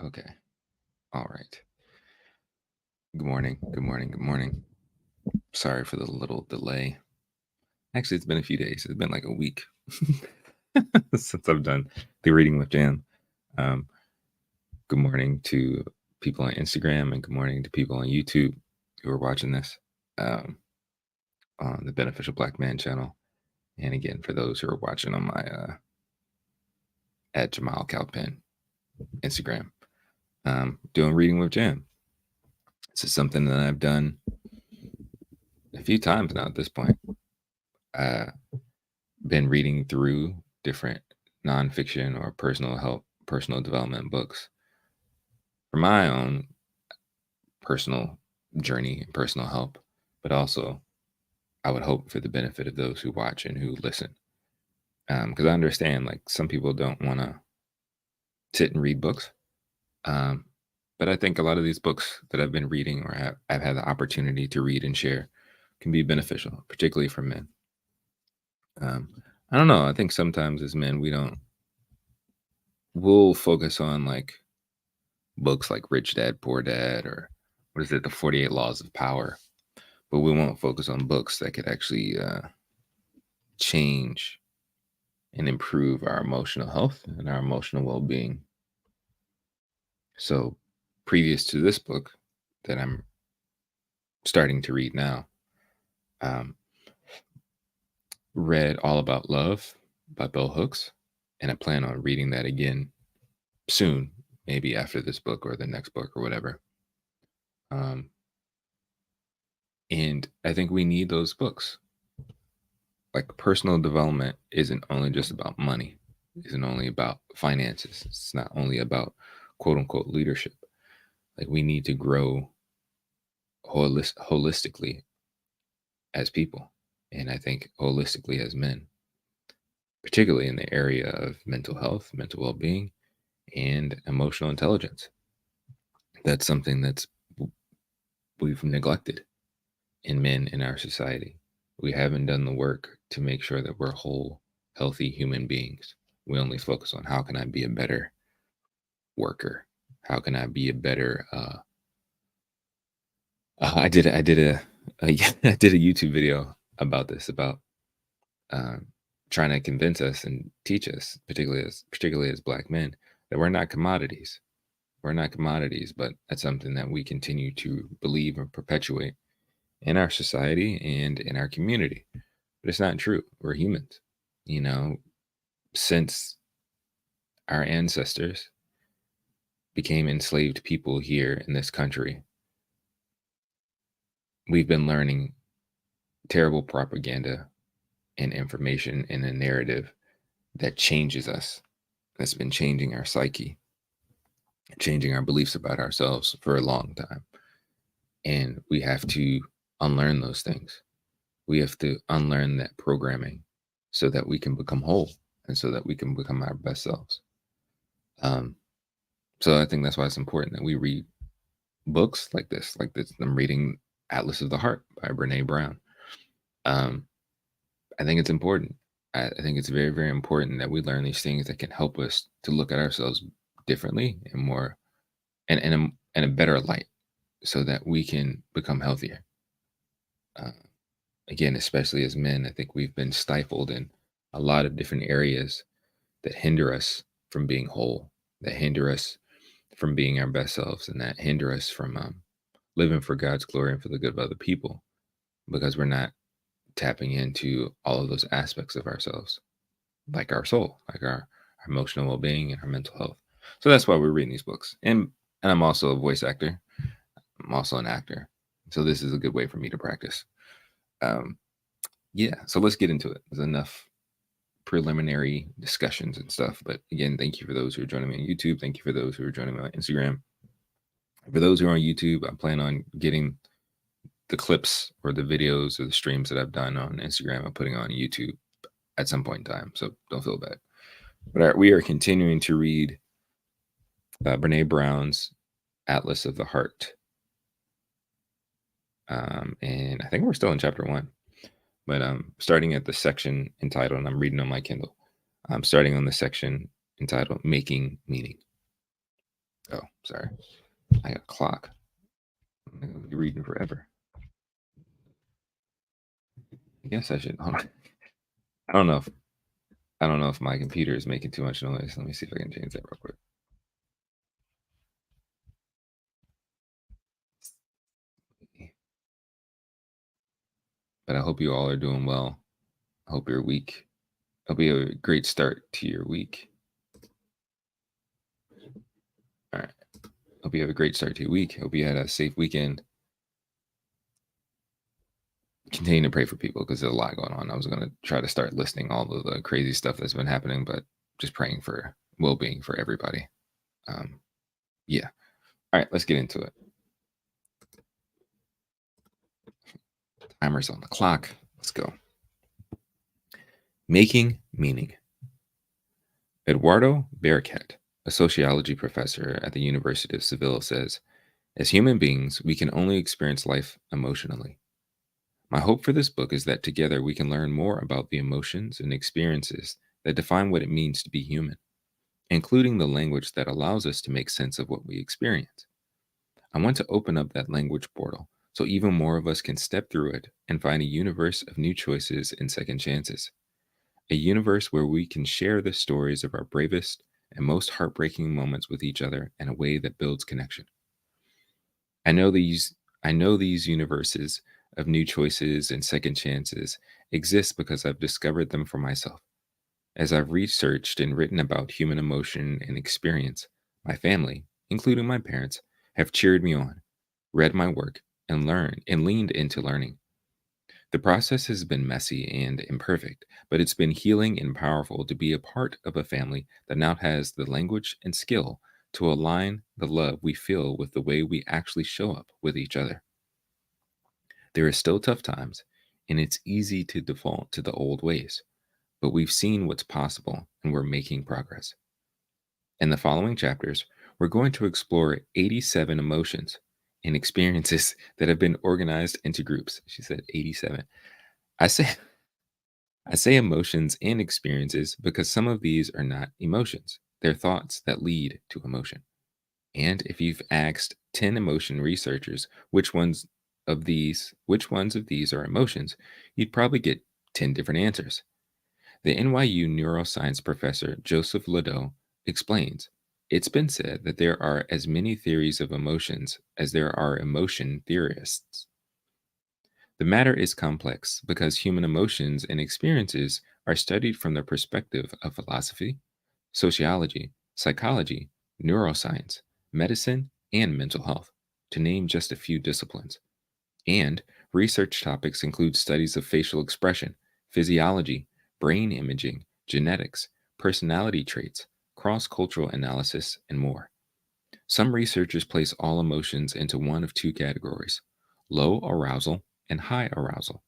Okay. All right. Good morning. Good morning. Good morning. Sorry for the little delay. Actually, it's been a few days. It's been like a week since I've done the reading with Jam. Um, good morning to people on Instagram and good morning to people on YouTube who are watching this um, on the Beneficial Black Man channel. And again, for those who are watching on my at Jamal Calpin Instagram, doing reading with Jam. This is something that I've done a few times now at this point. Uh, been reading through different nonfiction or personal help, personal development books for my own personal journey and personal help, but also I would hope for the benefit of those who watch and who listen. Because I understand, like, some people don't want to sit and read books. Um, but I think a lot of these books that I've been reading or I've had the opportunity to read and share can be beneficial, particularly for men. I don't know. I think sometimes as men, we'll focus on like books like Rich Dad Poor Dad or what is it, The 48 Laws of Power, but we won't focus on books that could actually change and improve our emotional health and our emotional well-being. So, previous to this book that I'm starting to read now, um, read All About Love by Bell Hooks, and I plan on reading that again soon, maybe after this book or the next book or whatever. Um, and I think we need those books. Like, personal development isn't only just about money, isn't only about finances. It's not only about quote unquote leadership. Like, we need to grow holistically as people. And I think holistically as men, particularly in the area of mental health, mental well being, and emotional intelligence. That's something we've neglected in men in our society. We haven't done the work to make sure that we're whole, healthy human beings. We only focus on how can I be a better worker? How can I be a better? Yeah, I did a YouTube video about this about um, trying to convince us and teach us, particularly as Black men, that we're not commodities. We're not commodities, but that's something that we continue to believe and perpetuate in our society and in our community. But it's not true. We're humans. You know, since our ancestors became enslaved people here in this country, we've been learning terrible propaganda and information in a narrative that changes us, that's been changing our psyche, changing our beliefs about ourselves for a long time. And we have to unlearn those things. We have to unlearn that programming so that we can become whole and so that we can become our best selves. Um, so I think that's why it's important that we read books like this. Like this, I'm reading Atlas of the Heart by Brene Brown. Um, I think it's important. I think it's very, very important that we learn these things that can help us to look at ourselves differently and more and in a better light so that we can become healthier. Uh, Again, especially as men, I think we've been stifled in a lot of different areas that hinder us from being whole, that hinder us from being our best selves, and that hinder us from living for God's glory and for the good of other people because we're not tapping into all of those aspects of ourselves, like our soul, like our emotional well being and our mental health. So that's why we're reading these books. And I'm also a voice actor, I'm also an actor. So this is a good way for me to practice. Um, yeah, so let's get into it. There's enough preliminary discussions and stuff. But again, thank you for those who are joining me on YouTube. Thank you for those who are joining me on Instagram. For those who are on YouTube, I plan on getting the clips or the videos or the streams that I've done on Instagram and putting on YouTube at some point in time. So don't feel bad. But we are continuing to read Brene Brown's Atlas of the Heart. And I think we're still in chapter 1. But starting at the section entitled, and I'm reading on my Kindle, I'm starting on the section entitled Making Meaning. Oh, sorry. I got a clock. I'm gonna be reading forever. I guess I should. Hold on. I don't know if I don't know if my computer is making too much noise. Let me see if I can change that real quick. But I hope you all are doing well. I hope your week. I hope you have a great start to your week. All right. Hope you have a great start to your week. Hope you had a safe weekend. Continue to pray for people because there's a lot going on. I was going to try to start listing all of the crazy stuff that's been happening, but just praying for well-being for everybody. Um, yeah. All right, let's get into it. Timer's on the clock. Let's go. Making meaning. Eduardo Bereket, a sociology professor at the University of Seville, says, as human beings, we can only experience life emotionally. My hope for this book is that together we can learn more about the emotions and experiences that define what it means to be human, including the language that allows us to make sense of what we experience. I want to open up that language portal so even more of us can step through it and find a universe of new choices and second chances. A universe where we can share the stories of our bravest and most heartbreaking moments with each other in a way that builds connection. I know these I know these universes of new choices and second chances exist because I've discovered them for myself. As I've researched and written about human emotion and experience, my family, including my parents, have cheered me on, read my work, and learned and leaned into learning. The process has been messy and imperfect, but it's been healing and powerful to be a part of a family that now has the language and skill to align the love we feel with the way we actually show up with each other. There are still tough times, and it's easy to default to the old ways, but we've seen what's possible and we're making progress. In the following chapters, we're going to explore 87 emotions and experiences that have been organized into groups. She said 87. I say I say emotions and experiences because some of these are not emotions. They're thoughts that lead to emotion. And if you've asked 10 emotion researchers which ones of these are emotions, you'd probably get 10 different answers. The NYU neuroscience professor Joseph Ladeau explains, it's been said that there are as many theories of emotions as there are emotion theorists. The matter is complex because human emotions and experiences are studied from the perspective of philosophy, sociology, psychology, neuroscience, medicine, and mental health, to name just a few disciplines. And research topics include studies of facial expression, physiology, brain imaging, genetics, personality traits, cross cultural analysis, and more. Some researchers place all emotions into one of two categories: low arousal and high arousal,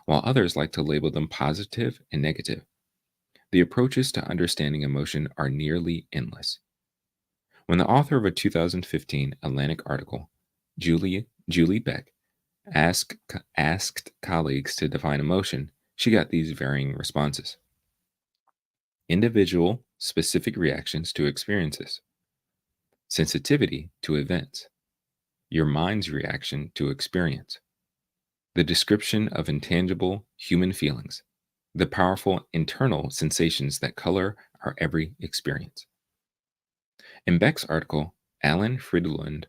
while others like to label them positive and negative. The approaches to understanding emotion are nearly endless. When the author of a 2015 Atlantic article, Julie Beck, asked colleagues to define emotion, she got these varying responses: individual, specific reactions to experiences, sensitivity to events, your mind's reaction to experience, the description of intangible human feelings, the powerful internal sensations that color our every experience. In Beck's article, Alan Fridlund,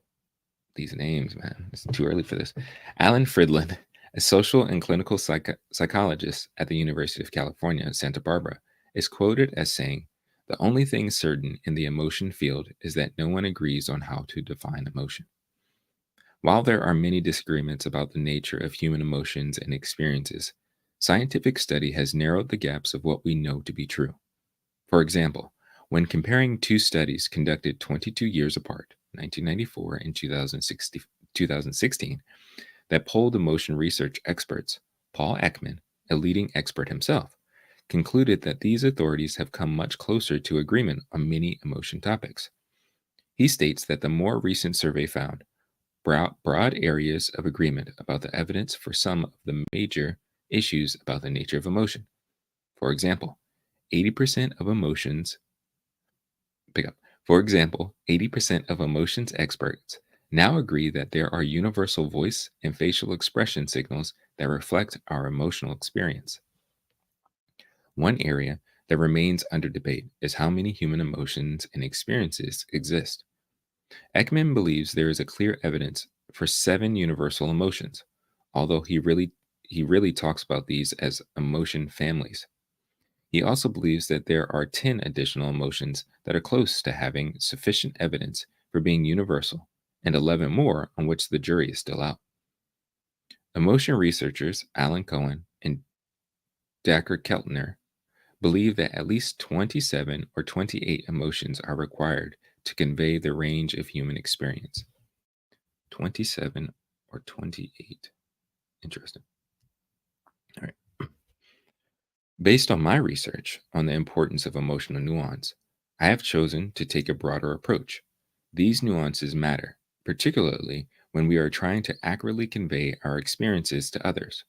these names, man, it's too early for this. Alan Fridlund, a social and clinical psychologist at the University of California, Santa Barbara, is quoted as saying, the only thing certain in the emotion field is that no one agrees on how to define emotion. While there are many disagreements about the nature of human emotions and experiences, scientific study has narrowed the gaps of what we know to be true. For example, when comparing two studies conducted 22 years apart, 1994 and 2016, that polled emotion research experts, Paul Ekman, a leading expert himself, concluded that these authorities have come much closer to agreement on many emotion topics. He states that the more recent survey found broad areas of agreement about the evidence for some of the major issues about the nature of emotion. For example, 80% of emotions pick up For example, 80% of emotions experts now agree that there are universal voice and facial expression signals that reflect our emotional experience. One area that remains under debate is how many human emotions and experiences exist. Ekman believes there is a clear evidence for 7 universal emotions, although he really talks about these as emotion families. He also believes that there are 10 additional emotions that are close to having sufficient evidence for being universal, and 11 more on which the jury is still out. Emotion researchers Alan Cohen and Dacher Keltner believe that at least 27 or 28 emotions are required to convey the range of human experience. 27 or 28. Interesting. All right. Based on my research on the importance of emotional nuance, I have chosen to take a broader approach. These nuances matter, particularly when we are trying to accurately convey our experiences to others.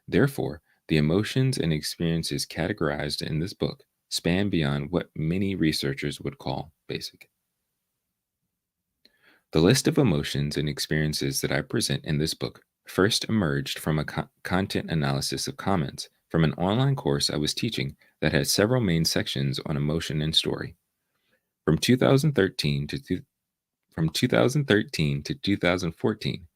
Therefore, the emotions and experiences categorized in this book span beyond what many researchers would call basic. The list of emotions and experiences that I present in this book first emerged from a content analysis of comments from an online course I was teaching that had several main sections on emotion and story. From 2013 to from 2013 to 2014,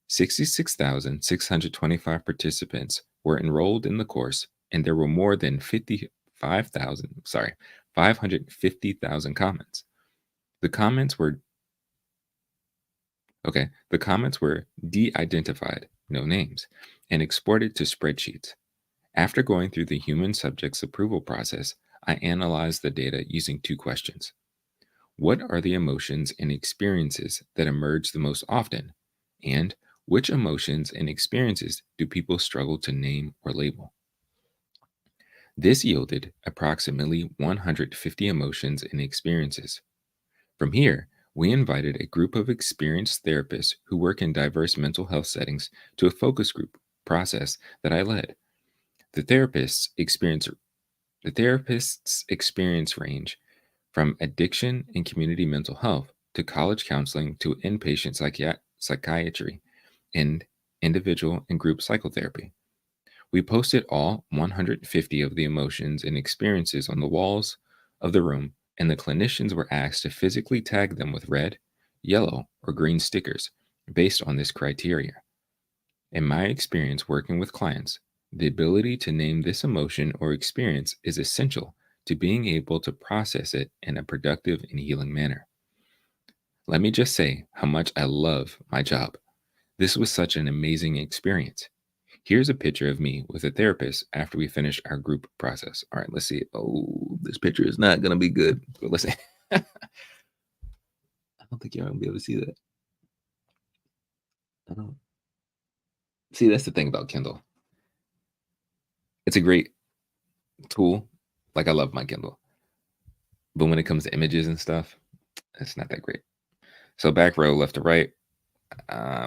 66,625 participants were enrolled in the course, and there were more than 550,000 comments. The comments were the comments were de-identified, no names, and exported to spreadsheets. After going through the human subject's approval process, I analyzed the data using 2 questions. What are the emotions and experiences that emerge the most often? And which emotions and experiences do people struggle to name or label? This yielded approximately 150 emotions and experiences. From here, we invited a group of experienced therapists who work in diverse mental health settings to a focus group process that I led. The therapists' experience range from addiction and community mental health to college counseling to inpatient psychiatry and individual and group psychotherapy. We posted all 150 of the emotions and experiences on the walls of the room, and the clinicians were asked to physically tag them with red, yellow, or green stickers based on this criteria. In my experience working with clients, the ability to name this emotion or experience is essential to being able to process it in a productive and healing manner. Let me just say how much I love my job. This was such an amazing experience. Here's a picture of me with a therapist after we finished our group process. All right, let's see. Oh, this picture is not going to be good. But let's see. I don't think you're going to be able to see that. I don't see. That's the thing about Kindle. It's a great tool. Like I love my Kindle, but when it comes to images and stuff, it's not that great. So back row, left to right.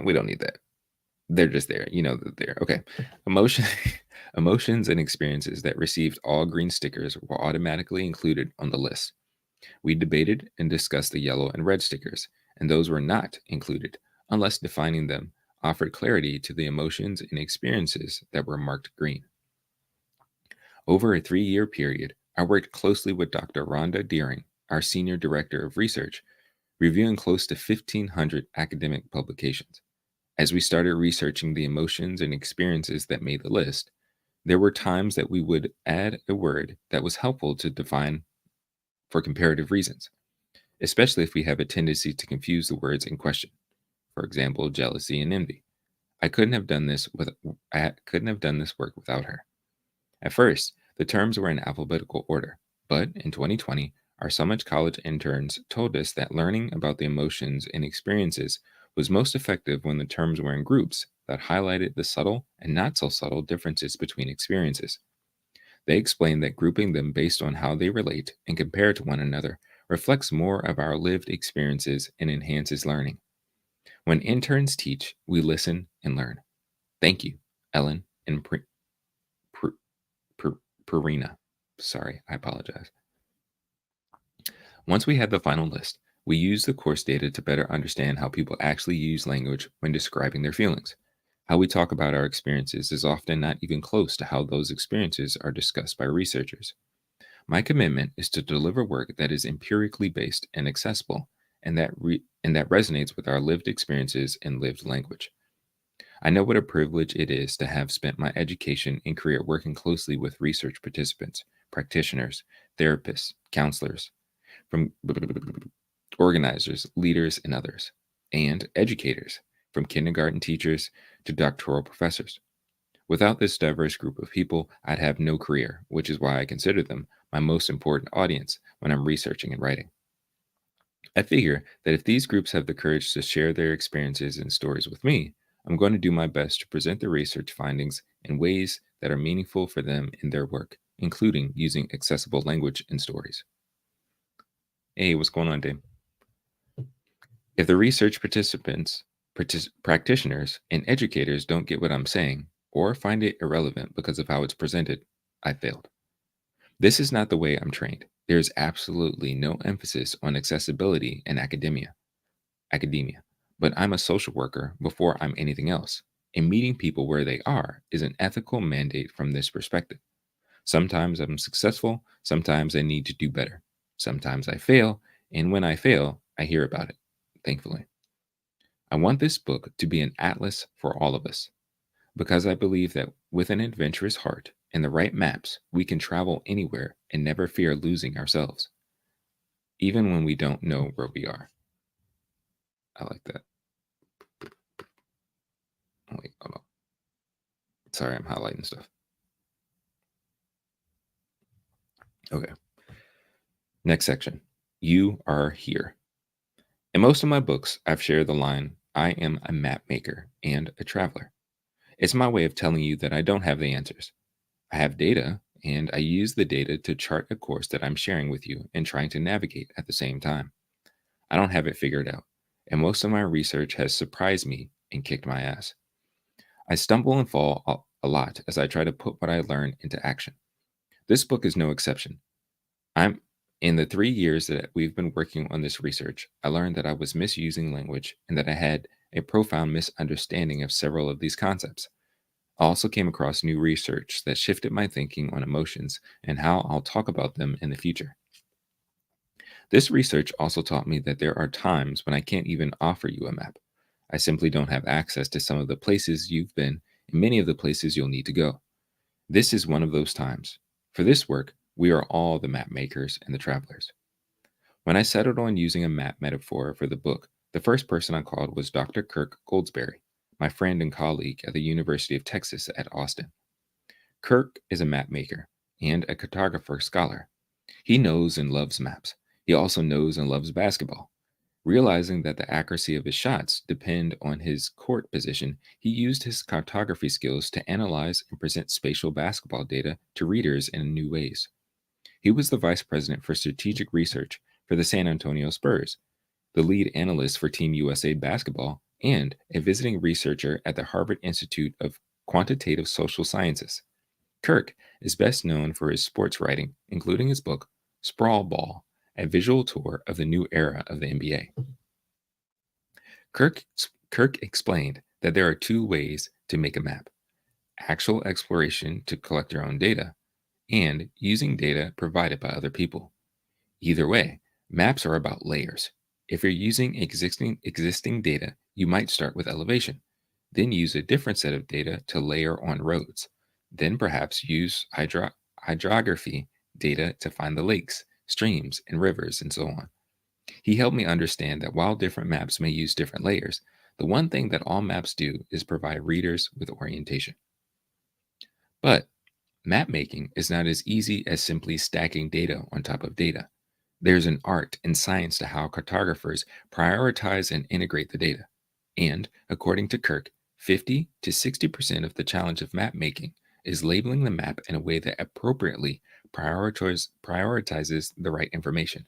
We don't need that. They're just there. You know that they're okay. Emotion, emotions and experiences that received all green stickers were automatically included on the list. We debated and discussed the yellow and red stickers, and those were not included unless defining them offered clarity to the emotions and experiences that were marked green. Over a 3-year period, I worked closely with Dr. Rhonda Deering, our Senior Director of Research, reviewing close to 1,500 academic publications. As we started researching the emotions and experiences that made the list, there were times that we would add a word that was helpful to define for comparative reasons, especially if we have a tendency to confuse the words in question. For example, jealousy and envy. I couldn't have done this work without her. At first, the terms were in alphabetical order, but in 2020, our Summit College interns told us that learning about the emotions and experiences was most effective when the terms were in groups that highlighted the subtle and not so subtle differences between experiences. They explained that grouping them based on how they relate and compare to one another reflects more of our lived experiences and enhances learning. When interns teach, we listen and learn. Thank you, Ellen and Pr- Pr- Purina. Sorry, I apologize. Once we had the final list, we used the course data to better understand how people actually use language when describing their feelings. How we talk about our experiences is often not even close to how those experiences are discussed by researchers. My commitment is to deliver work that is empirically based and accessible, and that resonates with our lived experiences and lived language. I know what a privilege it is to have spent my education and career working closely with research participants, practitioners, therapists, counselors, from organizers, leaders, and others, and educators, from kindergarten teachers to doctoral professors. Without this diverse group of people, I'd have no career, which is why I consider them my most important audience when I'm researching and writing. I figure that if these groups have the courage to share their experiences and stories with me, I'm going to do my best to present the research findings in ways that are meaningful for them in their work, including using accessible language and stories. Hey, what's going on, Dave? If the research practitioners, and educators don't get what I'm saying or find it irrelevant because of how it's presented, I failed. This is not the way I'm trained. There is absolutely no emphasis on accessibility in academia. But I'm a social worker before I'm anything else. And meeting people where they are is an ethical mandate from this perspective. Sometimes I'm successful, sometimes I need to do better. Sometimes I fail, and when I fail, I hear about it, thankfully. I want this book to be an atlas for all of us because I believe that with an adventurous heart and the right maps, we can travel anywhere and never fear losing ourselves, even when we don't know where we are. I like that. Oh, wait, hold on. Sorry, I'm highlighting stuff. Okay. Next section. You are here. In most of my books, I've shared the line, I am a map maker and a traveler. It's my way of telling you that I don't have the answers. I have data, and I use the data to chart a course that I'm sharing with you and trying to navigate at the same time. I don't have it figured out, and most of my research has surprised me and kicked my ass. I stumble and fall a lot as I try to put what I learn into action. This book is no exception. I'm In the 3 years that we've been working on this research, I learned that I was misusing language and that I had a profound misunderstanding of several of these concepts. I also came across new research that shifted my thinking on emotions and how I'll talk about them in the future. This research also taught me that there are times when I can't even offer you a map. I simply don't have access to some of the places you've been and many of the places you'll need to go. This is one of those times. For this work, we are all the map makers and the travelers. When I settled on using a map metaphor for the book, the first person I called was Dr. Kirk Goldsberry, my friend and colleague at the University of Texas at Austin. Kirk is a map maker and a cartographer scholar. He knows and loves maps. He also knows and loves basketball. Realizing that the accuracy of his shots depend on his court position, he used his cartography skills to analyze and present spatial basketball data to readers in new ways. He was the vice president for strategic research for the San Antonio Spurs, the lead analyst for Team USA basketball, and a visiting researcher at the Harvard Institute of Quantitative Social Sciences. Kirk is best known for his sports writing, including his book, Sprawl Ball, a visual tour of the new era of the NBA. Kirk, Kirk explained that there are two ways to make a map: actual exploration to collect your own data, and using data provided by other people. Either way, maps are about layers. If you're using existing data, you might start with elevation, then use a different set of data to layer on roads, then perhaps use hydrography data to find the lakes, streams, and rivers, and so on. He helped me understand that while different maps may use different layers, the one thing that all maps do is provide readers with orientation. But map making is not as easy as simply stacking data on top of data. There's an art and science to how cartographers prioritize and integrate the data. And according to Kirk, 50 to 60% of the challenge of map making is labeling the map in a way that appropriately prioritizes the right information.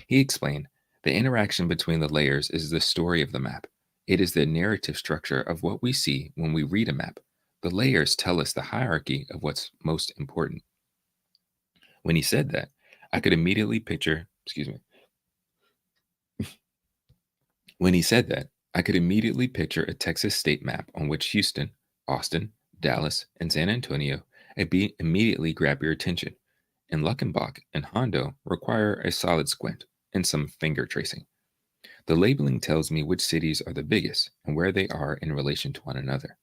He explained the interaction between the layers is the story of the map. It is the narrative structure of what we see when we read a map. The layers tell us the hierarchy of what's most important. When he said that, I could immediately picture, excuse me, When he said that, I could immediately picture a Texas state map on which Houston, Austin, Dallas, and San Antonio immediately grab your attention, and Luckenbach and Hondo require a solid squint and some finger tracing. The labeling tells me which cities are the biggest and where they are in relation to one another.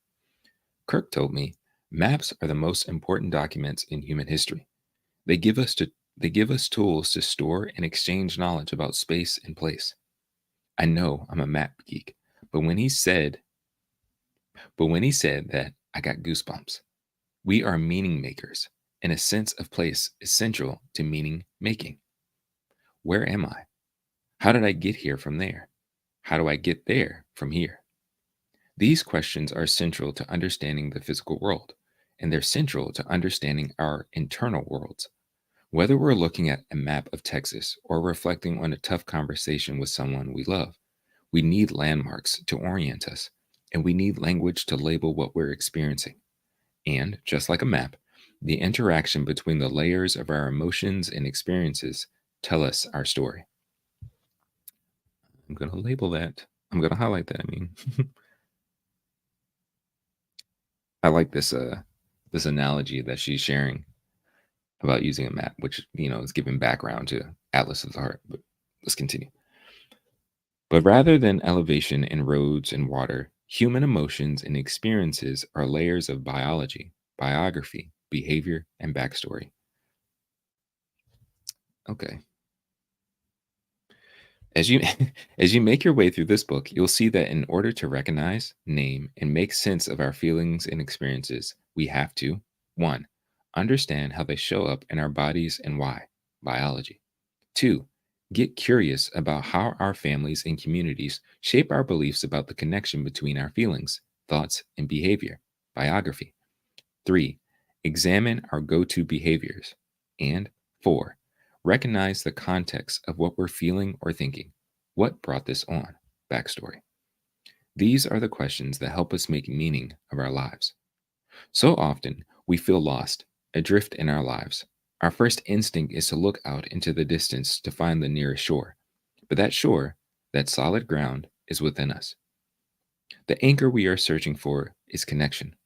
Kirk told me maps are the most important documents in human history. They give us to they give us tools to store and exchange knowledge about space and place. I know I'm a map geek, but when he said that, I got goosebumps. We are meaning makers, and a sense of place is central to meaning making. Where am I? How did I get here from there? How do I get there from here? These questions are central to understanding the physical world, and they're central to understanding our internal worlds. Whether we're looking at a map of Texas or reflecting on a tough conversation with someone we love, we need landmarks to orient us, and we need language to label what we're experiencing. And, just like a map, the interaction between the layers of our emotions and experiences tell us our story. I'm going to label that. I'm going to highlight that. I mean, I like this analogy that she's sharing about using a map, which is giving background to Atlas of the Heart. But let's continue. But rather than elevation and roads and water, human emotions and experiences are layers of biology, biography, behavior, and backstory. Okay. As you as you make your way through this book, you'll see that in order to recognize, name, and make sense of our feelings and experiences, we have to 1. Understand how they show up in our bodies and why, biology. 2. Get curious about how our families and communities shape our beliefs about the connection between our feelings, thoughts, and behavior, biography. 3. Examine our go to behaviors. And 4. Recognize the context of what we're feeling or thinking. What brought this on? Backstory. These are the questions that help us make meaning of our lives. So often, we feel lost, adrift in our lives. Our first instinct is to look out into the distance to find the nearest shore. But that shore, that solid ground, is within us. The anchor we are searching for is connection,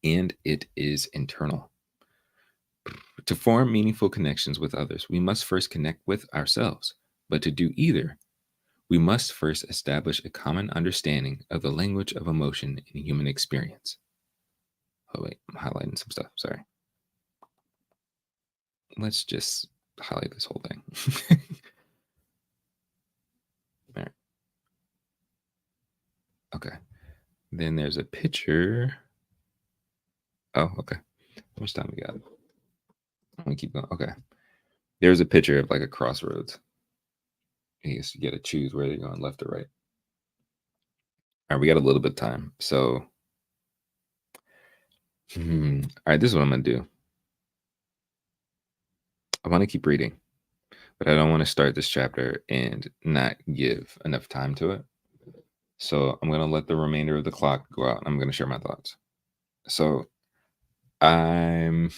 and it is internal. To form meaningful connections with others, we must first connect with ourselves. But to do either, we must first establish a common understanding of the language of emotion in human experience. Oh, wait, I'm highlighting some stuff. Sorry. Let's just highlight this whole thing. All right. Okay. Then there's a picture. Oh, okay. How much time we got? I'm gonna keep going. Okay. There's a picture of like a crossroads. I guess you got to choose whether you're going left or right. All right, we got a little bit of time. So, all right, this is what I'm gonna do. I want to keep reading, but I don't want to start this chapter and not give enough time to it. So I'm gonna let the remainder of the clock go out, and I'm gonna share my thoughts. So I'm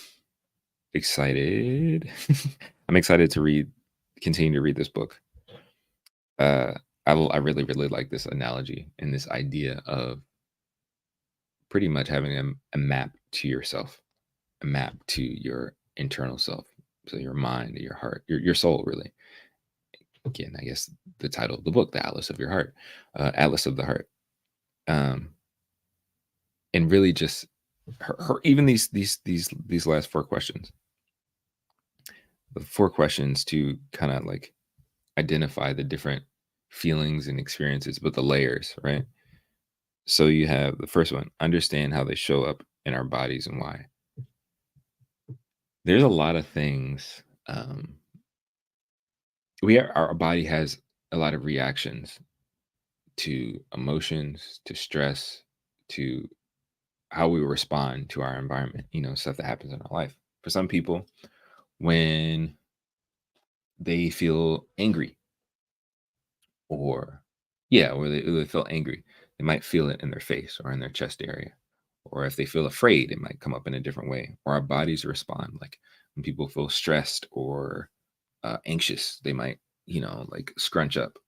excited. I'm excited to continue to read this book. Uh, I really, really like this analogy and this idea of pretty much having a map to yourself, a map to your internal self. So your mind, your heart, your soul, really. Again, I guess the title of the book, The Atlas of Your Heart, Atlas of the Heart. Um, and really just her even these last 4 questions, the 4 questions to kind of like identify the different feelings and experiences, but the layers, right? So you have the first one, understand how they show up in our bodies and why. There's a lot of things. Our body has a lot of reactions to emotions, to stress, to how we respond to our environment, stuff that happens in our life. For some people, when they feel angry or or they feel angry, they might feel it in their face or in their chest area. Or if they feel afraid, it might come up in a different way. Or our bodies respond, like when people feel stressed or anxious, they might, like scrunch up.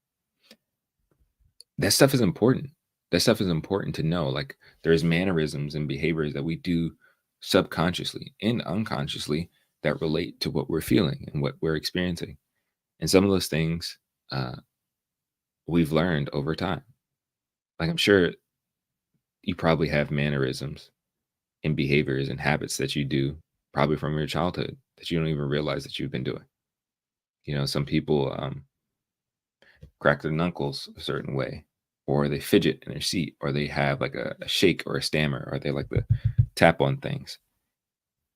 That stuff is important. That stuff is important to know. Like there's mannerisms and behaviors that we do subconsciously and unconsciously that relate to what we're feeling and what we're experiencing. And some of those things uh, we've learned over time. Like I'm sure you probably have mannerisms and behaviors and habits that you do probably from your childhood that you don't even realize that you've been doing. Some people crack their knuckles a certain way, or they fidget in their seat, or they have like a shake or a stammer, or they like to tap on things.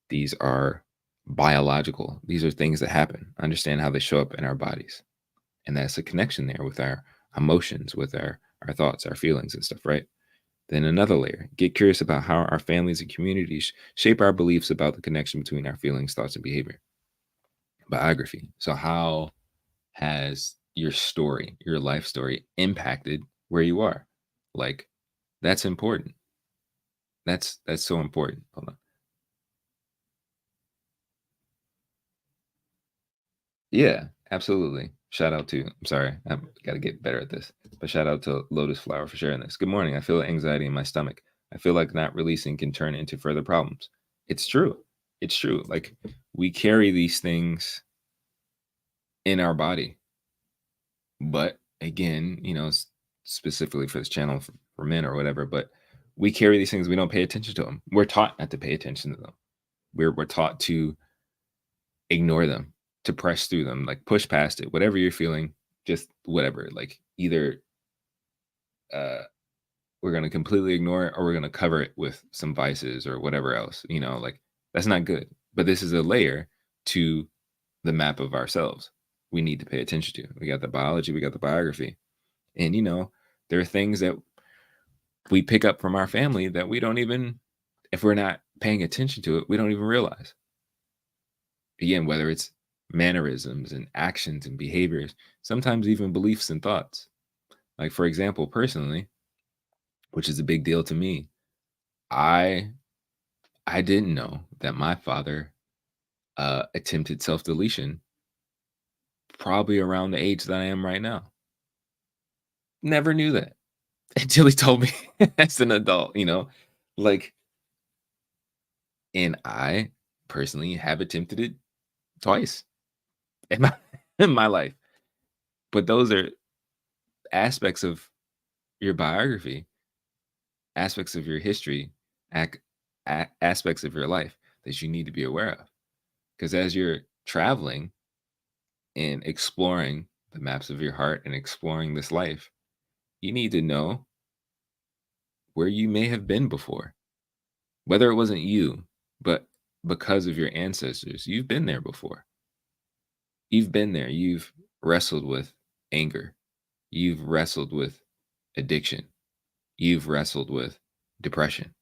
These are biological. These are things that happen. Understand how they show up in our bodies. And that's a connection there with our emotions, with our thoughts, our feelings and stuff, right? Then another layer, get curious about how our families and communities shape our beliefs about the connection between our feelings, thoughts, and behavior. Biography. So how has your story, your life story impacted where you are? Like that's important. That's so important. Hold on. Yeah, absolutely. Shout out to I'm sorry, I've got to get better at this. But shout out to Lotus Flower for sharing this. Good morning. I feel anxiety in my stomach. I feel like not releasing can turn into further problems. It's true. It's true. Like we carry these things in our body. But again, specifically for this channel for men or whatever, but we carry these things, we don't pay attention to them. We're taught not to pay attention to them. We're taught to ignore them, to press through them, like push past it. Whatever you're feeling, just whatever. Like either uh we're gonna completely ignore it or we're gonna cover it with some vices or whatever else. Like that's not good. But this is a layer to the map of ourselves we need to pay attention to. We got the biology, we got the biography. And there are things that we pick up from our family that we don't even, if we're not paying attention to it, we don't even realize. Again, whether it's mannerisms and actions and behaviors, sometimes even beliefs and thoughts. Like, for example, personally, which is a big deal to me, I I didn't know that my father attempted self-deletion probably around the age that I am right now. Never knew that until he told me as an adult, like, and I personally have attempted it twice in my in my life. But those are aspects of your biography, aspects of your history, aspects of your life that you need to be aware of. Because as you're traveling and exploring the maps of your heart and exploring this life, you need to know where you may have been before. Whether it wasn't you, but because of your ancestors, you've been there before. You've been there. You've wrestled with anger. You've wrestled with addiction. You've wrestled with depression.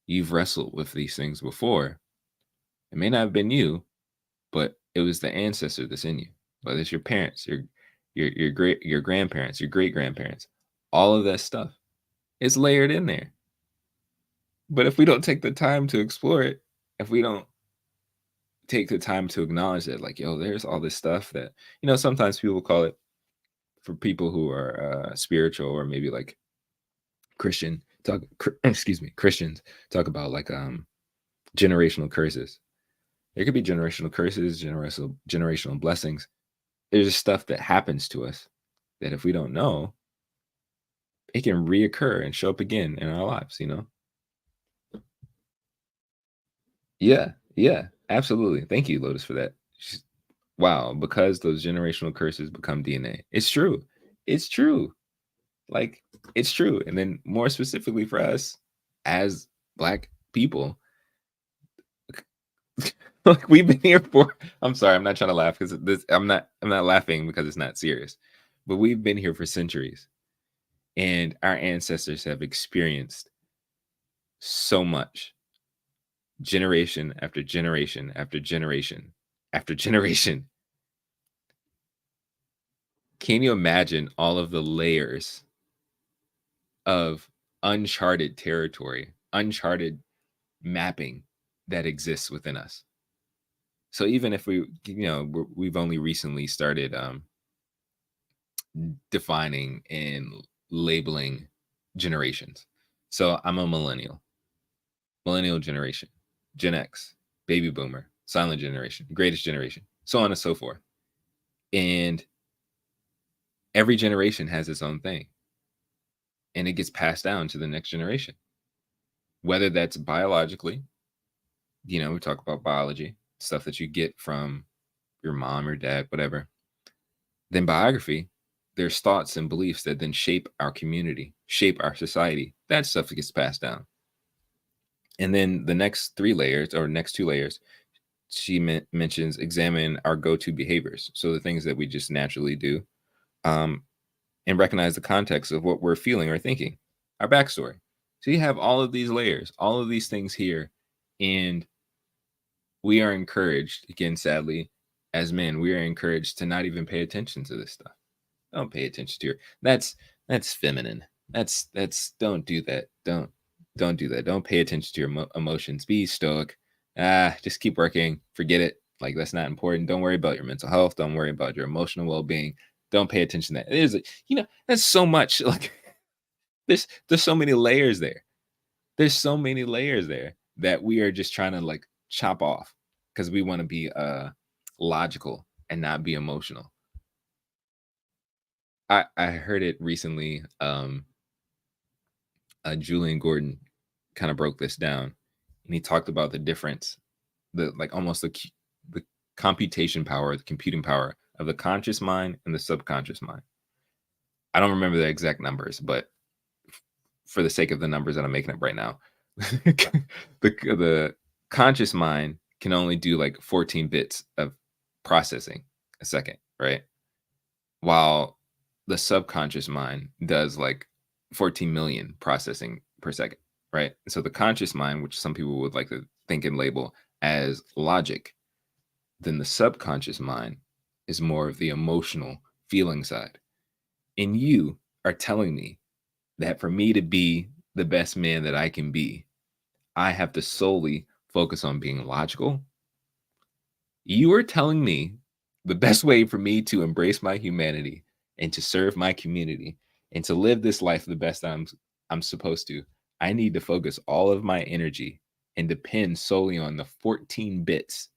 You've wrestled with these things before. It may not have been you, but it was the ancestor that's in you. Whether it's your parents, your grandparents, your great grandparents, all of that stuff is layered in there. But if we don't take the time to explore it, if we don't take the time to acknowledge that, like, yo, there's all this stuff that sometimes people call it, for people who are spiritual or maybe like Christian excuse me, Christians talk about like generational curses. There could be generational curses, generational blessings. There's just stuff that happens to us that if we don't know, it can reoccur and show up again in our lives. Yeah, yeah, absolutely. Thank you, Lotus, for that. Wow, because those generational curses become DNA. It's true. It's true. Like it's true. And then more specifically for us as Black people, like we've been here for, I'm sorry, I'm not trying to laugh because this I'm not laughing because it's not serious. But we've been here for centuries and our ancestors have experienced so much, generation after generation after generation after generation. Can you imagine all of the layers of uncharted territory, uncharted mapping that exists within us? So even if we've only recently started defining and labeling generations. So I'm a millennial generation, Gen X, baby boomer, silent generation, greatest generation, so on and so forth. And every generation has its own thing, and it gets passed down to the next generation, whether that's biologically, we talk about biology, stuff that you get from your mom or dad, whatever. Then biography, there's thoughts and beliefs that then shape our community, shape our society. That stuff gets passed down. And then the next three layers or next two layers, she mentions examine our go-to behaviors. So the things that we just naturally do, um, and recognize the context of what we're feeling or thinking, our backstory. So you have all of these layers, all of these things here, and we are encouraged, again, sadly, as men, we are encouraged to not even pay attention to this stuff. Don't pay attention to your that's feminine. That's don't do that. Don't do that. Don't pay attention to your emotions. Be stoic. Just keep working. Forget it. Like that's not important. Don't worry about your mental health. Don't worry about your emotional well-being. Don't pay attention to that. It is, that's so much like there's so many layers there. There's so many layers there that we are just trying to like chop off because we want to be logical and not be emotional. I heard it recently. Julian Gordon kind of broke this down, and he talked about the difference, the like almost the computation power, the computing power of the conscious mind and the subconscious mind. I don't remember the exact numbers, but for the sake of the numbers that I'm making up right now, the conscious mind can only do like 14 bits of processing a second, right? While the subconscious mind does like 14 million processing per second, right? So the conscious mind, which some people would like to think and label as logic, then the subconscious mind is more of the emotional feeling side. And you are telling me that for me to be the best man that I can be, I have to solely focus on being logical. You are telling me the best way for me to embrace my humanity and to serve my community and to live this life the best I'm supposed to. I need to focus all of my energy and depend solely on the 14 bits.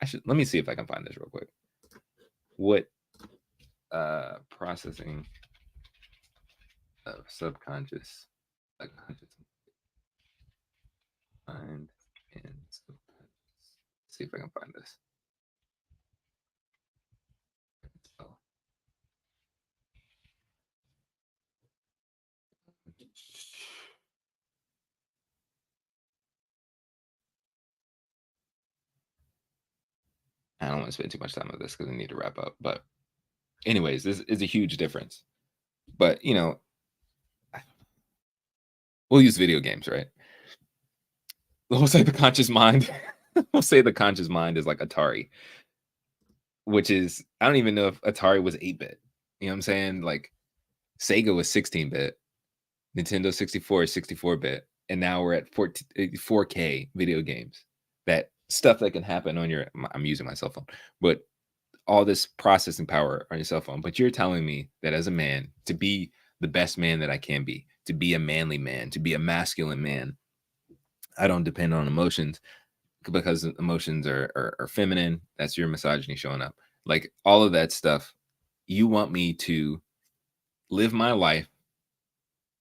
I should let me see if I can find this real quick. What processing of subconscious mind and subconscious. See if I can find this. Oh. I don't want to spend too much time on this because I need to wrap up. But anyways, this is a huge difference. But we'll use video games, right? We'll say the conscious mind. We'll say the conscious mind is like Atari, which is I don't even know if Atari was 8-bit. You know what I'm saying? Like Sega was 16-bit, Nintendo 64 is 64-bit, and now we're at 4K video games. That stuff that can happen on your I'm using my cell phone, but all this processing power on your cell phone. But you're telling me that as a man, to be the best man that I can be, to be a manly man, to be a masculine man, I don't depend on emotions because emotions are feminine. That's your misogyny showing up. Like all of that stuff. You want me to live my life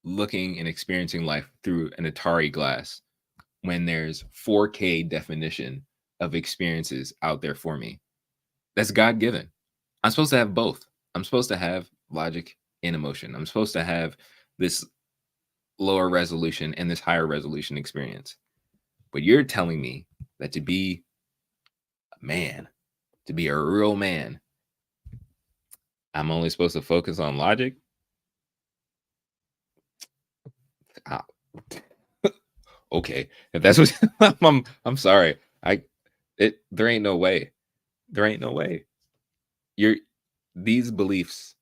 looking and experiencing life through an Atari glass when there's 4K definition of experiences out there for me. That's God given. I'm supposed to have both. I'm supposed to have logic and emotion. I'm supposed to have this lower resolution and this higher resolution experience. But you're telling me that to be a man, to be a real man, I'm only supposed to focus on logic? Ah, okay. If that's what I'm sorry. There ain't no way. There ain't no way. You're these beliefs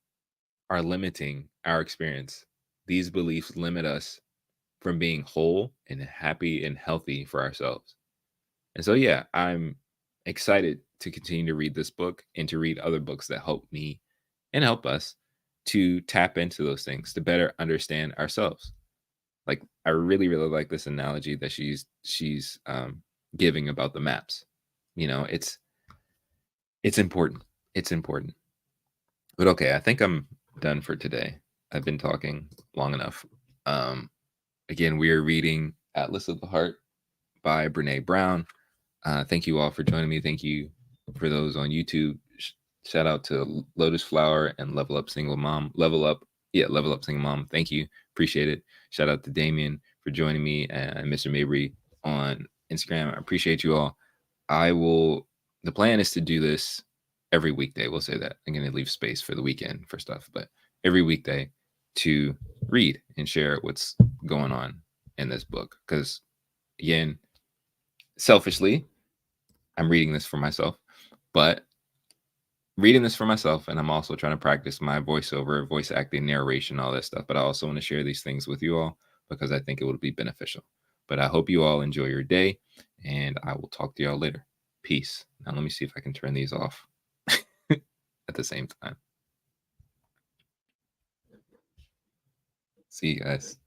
are limiting our experience. These beliefs limit us from being whole and happy and healthy for ourselves. And so, yeah, I'm excited to continue to read this book and to read other books that help me and help us to tap into those things to better understand ourselves. Like I really, really like this analogy that she's giving about the maps. You know, it's important. It's important. But okay, I think I'm done for today. I've been talking long enough. Um, Again, we are reading Atlas of the Heart by Brene Brown. Thank you all for joining me. Thank you for those on YouTube. Shout out to Lotus Flower and Level Up Single Mom. Level Up, yeah, Level Up Single Mom. Thank you, appreciate it. Shout out to Damien for joining me and Mr. Mabry on Instagram. I appreciate you all. I will. The plan is to do this every weekday. We'll say that. I'm going to leave space for the weekend for stuff, but every weekday to read and share what's going on in this book. Because again, selfishly, I'm reading this for myself, but reading this for myself, and I'm also trying to practice my voiceover, voice acting, narration, all that stuff. But I also want to share these things with you all because I think it would be beneficial. But I hope you all enjoy your day, and I will talk to y'all later. Peace. Now, let me see if I can turn these off at the same time. See you guys.